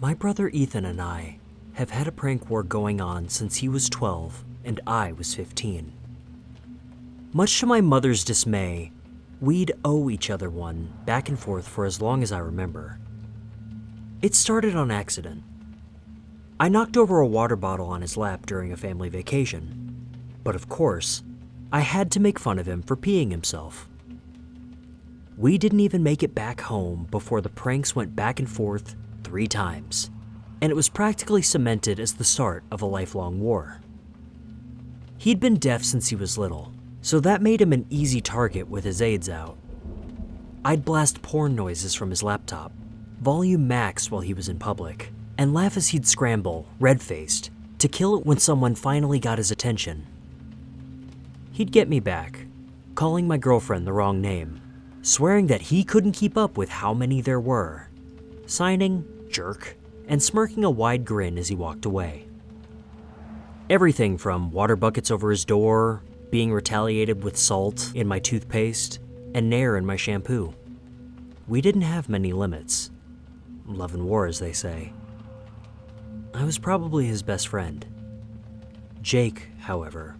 My brother Ethan and I have had a prank war going on since he was 12 and I was 15. Much to my mother's dismay, we'd owe each other one back and forth for as long as I remember. It started on accident. I knocked over a water bottle on his lap during a family vacation, but of course, I had to make fun of him for peeing himself. We didn't even make it back home before the pranks went back and forth 3 times, and it was practically cemented as the start of a lifelong war. He'd been deaf since he was little, so that made him an easy target with his aids out. I'd blast porn noises from his laptop, volume max while he was in public, and laugh as he'd scramble, red-faced, to kill it when someone finally got his attention. He'd get me back, calling my girlfriend the wrong name, swearing that he couldn't keep up with how many there were, signing jerk, and smirking a wide grin as he walked away. Everything from water buckets over his door, being retaliated with salt in my toothpaste, and Nair in my shampoo. We didn't have many limits. Love and war, as they say. I was probably his best friend. Jake, however,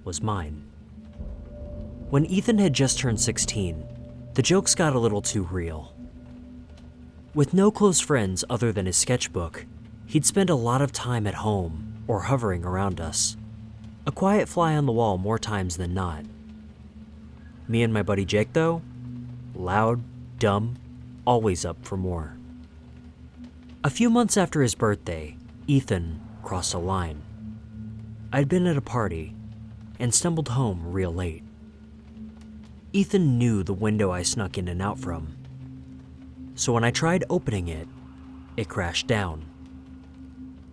was mine. When Ethan had just turned 16, the jokes got a little too real. With no close friends other than his sketchbook, he'd spend a lot of time at home or hovering around us, a quiet fly on the wall more times than not. Me and my buddy Jake, though, loud, dumb, always up for more. A few months after his birthday, Ethan crossed a line. I'd been at a party and stumbled home real late. Ethan knew the window I snuck in and out from, so when I tried opening it, it crashed down.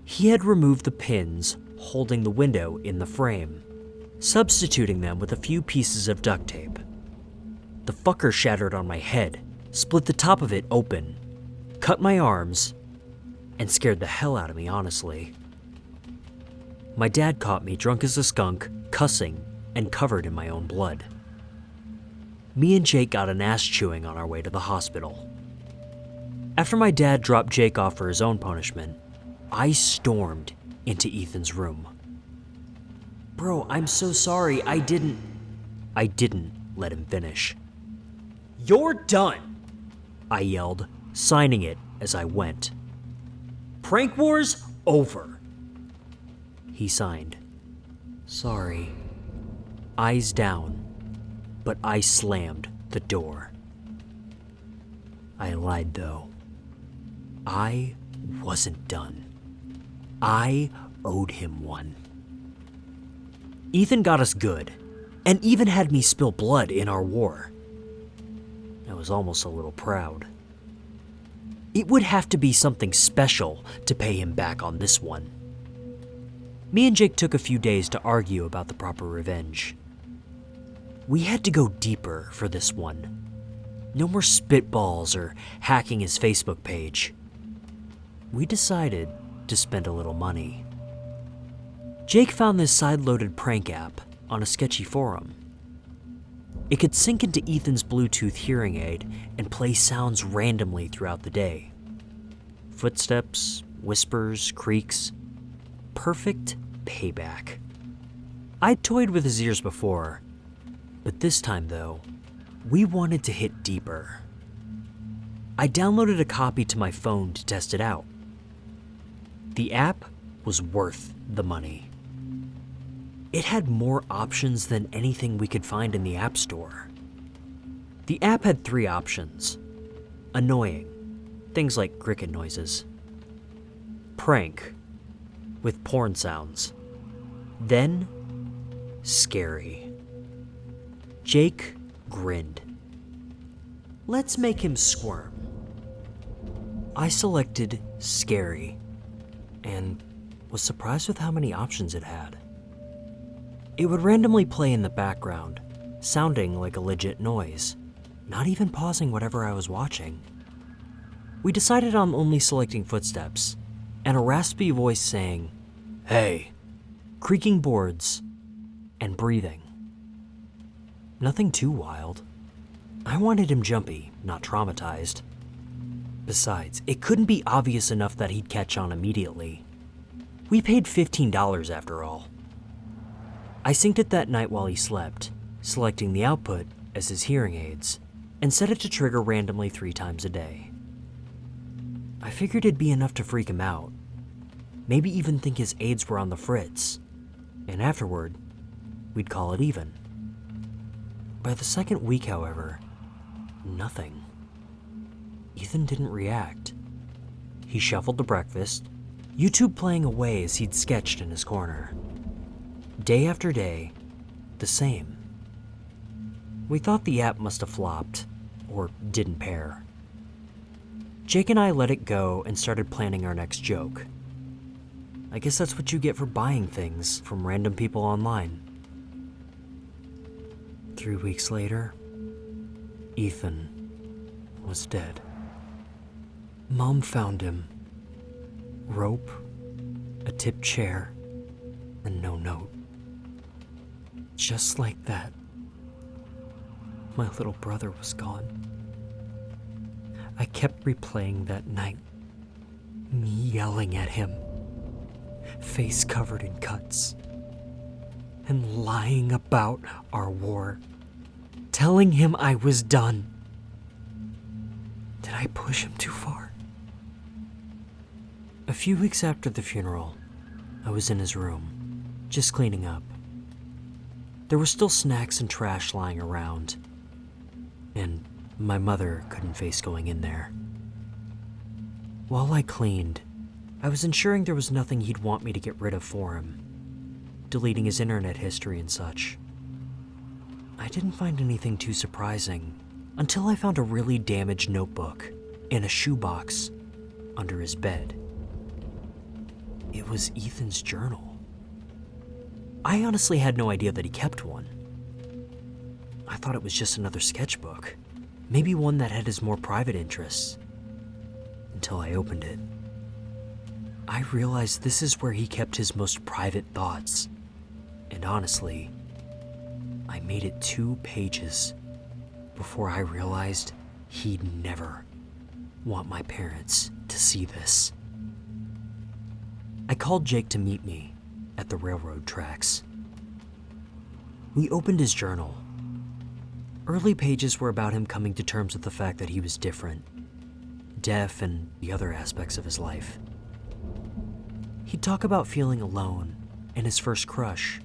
He had removed the pins holding the window in the frame, substituting them with a few pieces of duct tape. The fucker shattered on my head, split the top of it open, cut my arms, and scared the hell out of me, honestly. My dad caught me drunk as a skunk, cussing, and covered in my own blood. Me and Jake got an ass chewing on our way to the hospital. After my dad dropped Jake off for his own punishment, I stormed into Ethan's room. Bro, I'm so sorry, I didn't let him finish. You're done, I yelled, signing it as I went. Prank war's over. He signed. Sorry. Eyes down, but I slammed the door. I lied though. I wasn't done. I owed him one. Ethan got us good, and even had me spill blood in our war. I was almost a little proud. It would have to be something special to pay him back on this one. Me and Jake took a few days to argue about the proper revenge. We had to go deeper for this one. No more spitballs or hacking his Facebook page. We decided to spend a little money. Jake found this side-loaded prank app on a sketchy forum. It could sync into Ethan's Bluetooth hearing aid and play sounds randomly throughout the day. Footsteps, whispers, creaks. Perfect payback. I'd toyed with his ears before, but this time though, we wanted to hit deeper. I downloaded a copy to my phone to test it out. The app was worth the money. It had more options than anything we could find in the App Store. The app had 3 options. Annoying, things like cricket noises. Prank, with porn sounds. Then, scary. Jake grinned. Let's make him squirm. I selected scary, and was surprised with how many options it had. It would randomly play in the background, sounding like a legit noise, not even pausing whatever I was watching. We decided on only selecting footsteps, and a raspy voice saying, "Hey," creaking boards, and breathing. Nothing too wild. I wanted him jumpy, not traumatized. Besides, it couldn't be obvious enough that he'd catch on immediately. We paid $15 after all. I synced it that night while he slept, selecting the output as his hearing aids, and set it to trigger randomly 3 times a day. I figured it'd be enough to freak him out, maybe even think his aids were on the fritz, and afterward, we'd call it even. By the second week, however, nothing. Ethan didn't react. He shuffled to breakfast, YouTube playing away as he'd sketched in his corner. Day after day, the same. We thought the app must have flopped, or didn't pair. Jake and I let it go and started planning our next joke. I guess that's what you get for buying things from random people online. 3 weeks later, Ethan was dead. Mom found him. Rope, a tip chair, and no note. Just like that, my little brother was gone. I kept replaying that night, me yelling at him, face covered in cuts, and lying about our war, telling him I was done. Did I push him too far? A few weeks after the funeral, I was in his room, just cleaning up. There were still snacks and trash lying around, and my mother couldn't face going in there. While I cleaned, I was ensuring there was nothing he'd want me to get rid of for him, deleting his internet history and such. I didn't find anything too surprising until I found a really damaged notebook in a shoebox under his bed. It was Ethan's journal. I honestly had no idea that he kept one. I thought it was just another sketchbook, maybe one that had his more private interests, until I opened it. I realized this is where he kept his most private thoughts, and honestly, I made it 2 pages before I realized he'd never want my parents to see this. I called Jake to meet me at the railroad tracks. We opened his journal. Early pages were about him coming to terms with the fact that he was different, deaf, and the other aspects of his life. He'd talk about feeling alone and his first crush,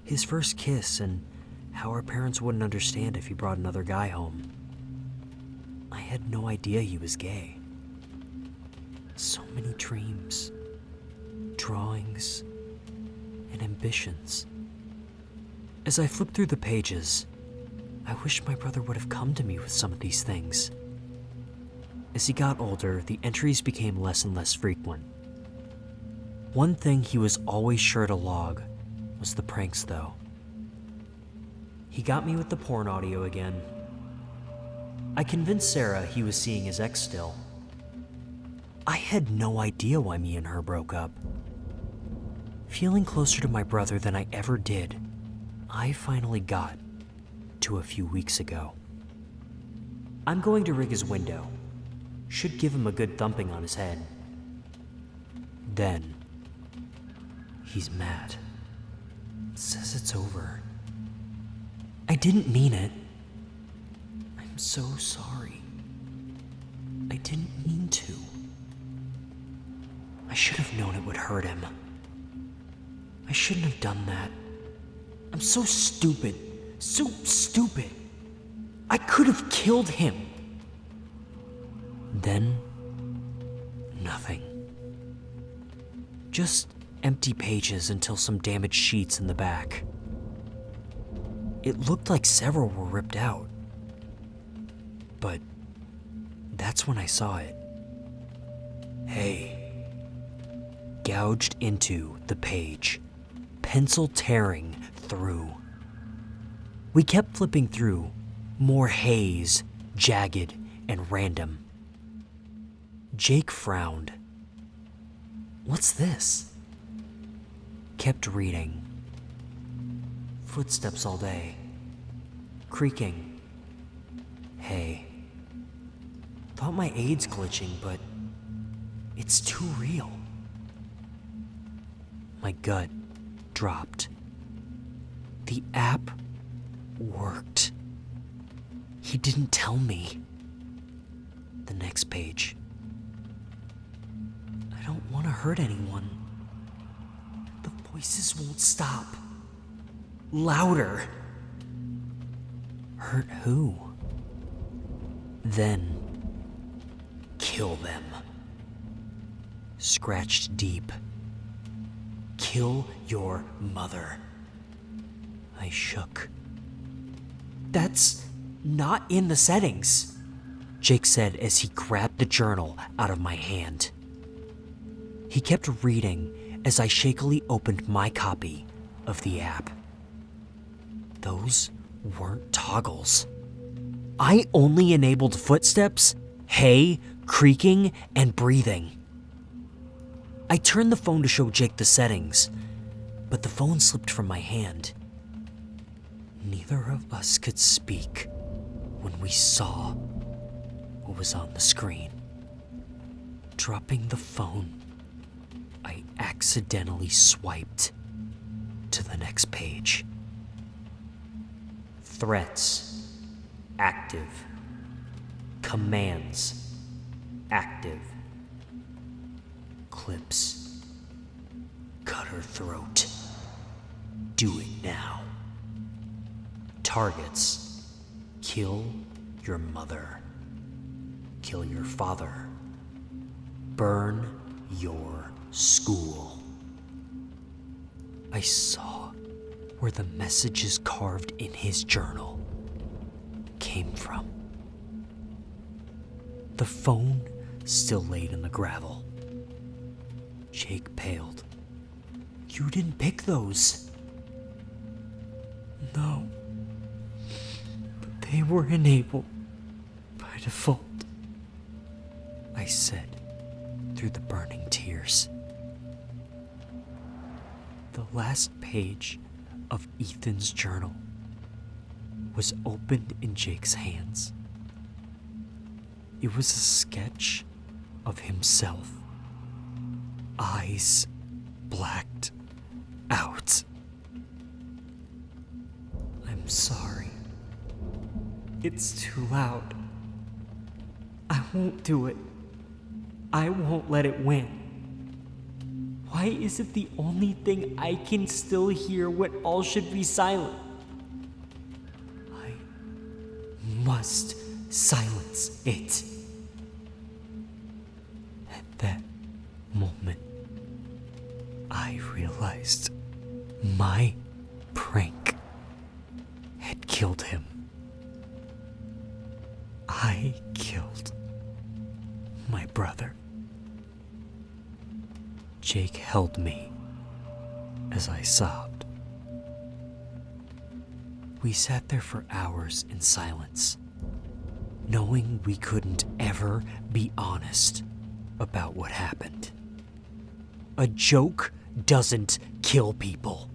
his first kiss, and how our parents wouldn't understand if he brought another guy home. I had no idea he was gay. So many dreams, drawings, and ambitions. As I flipped through the pages, I wished my brother would have come to me with some of these things. As he got older, the entries became less and less frequent. One thing he was always sure to log was the pranks, though. He got me with the porn audio again. I convinced Sarah he was seeing his ex still. I had no idea why me and her broke up. Feeling closer to my brother than I ever did, I finally got to a few weeks ago. I'm going to rig his window. Should give him a good thumping on his head. Then, he's mad. Says it's over. I didn't mean it. I'm so sorry. I didn't mean to. I should have known it would hurt him. I shouldn't have done that. I'm so stupid. So stupid. I could have killed him. Then, nothing. Just empty pages until some damaged sheets in the back. It looked like several were ripped out. But that's when I saw it. Hey. Gouged into the page, pencil tearing through. We kept flipping through, more haze, jagged, and random. Jake frowned. What's this? Kept reading. Footsteps all day. Creaking. Hey. Thought my aid's glitching, but it's too real. My gut dropped. The app worked. He didn't tell me. The next page. I don't want to hurt anyone. The voices won't stop. Louder. Hurt who? Then kill them. Scratched deep. Kill your mother. I shook. That's not in the settings, Jake said as he grabbed the journal out of my hand. He kept reading as I shakily opened my copy of the app. Those weren't toggles. I only enabled footsteps, hay, creaking, and breathing. I turned the phone to show Jake the settings, but the phone slipped from my hand. Neither of us could speak when we saw what was on the screen. Dropping the phone, I accidentally swiped to the next page. Threats, active. Commands, active. Clips, cut her throat. Do it now. Targets, kill your mother. Kill your father. Burn your school. I saw where the messages carved in his journal came from. The phone still laid in the gravel. Jake paled. You didn't pick those. No. But they were enabled by default, I said through the burning tears. The last page of Ethan's journal was opened in Jake's hands. It was a sketch of himself. Eyes blacked out. I'm sorry. It's too loud. I won't do it. I won't let it win. Why is it the only thing I can still hear when all should be silent? I must silence it. At that moment, I realized my prank had killed him. I killed my brother. Jake held me as I sobbed. We sat there for hours in silence, knowing we couldn't ever be honest about what happened. A joke doesn't kill people.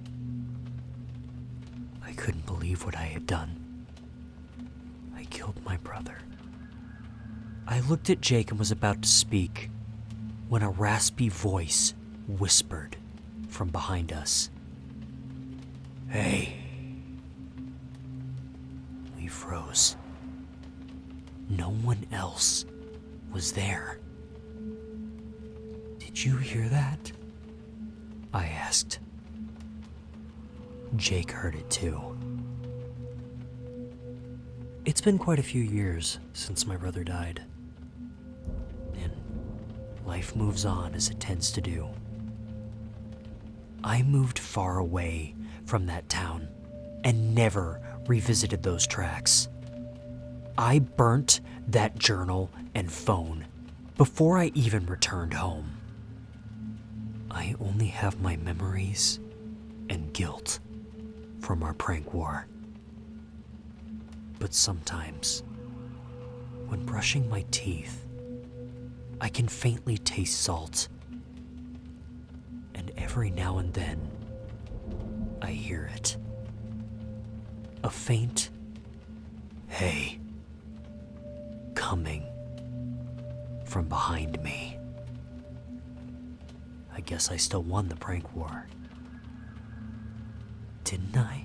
I couldn't believe what I had done. I killed my brother. I looked at Jake and was about to speak when a raspy voice whispered from behind us. Hey. We froze. No one else was there. Did you hear that? I asked. Jake heard it too. It's been quite a few years since my brother died. And life moves on as it tends to do. I moved far away from that town and never revisited those tracks. I burnt that journal and phone before I even returned home. I only have my memories and guilt from our prank war. But sometimes, when brushing my teeth, I can faintly taste salt. And every now and then, I hear it. A faint, hey, coming from behind me. I guess I still won the prank war. Didn't I?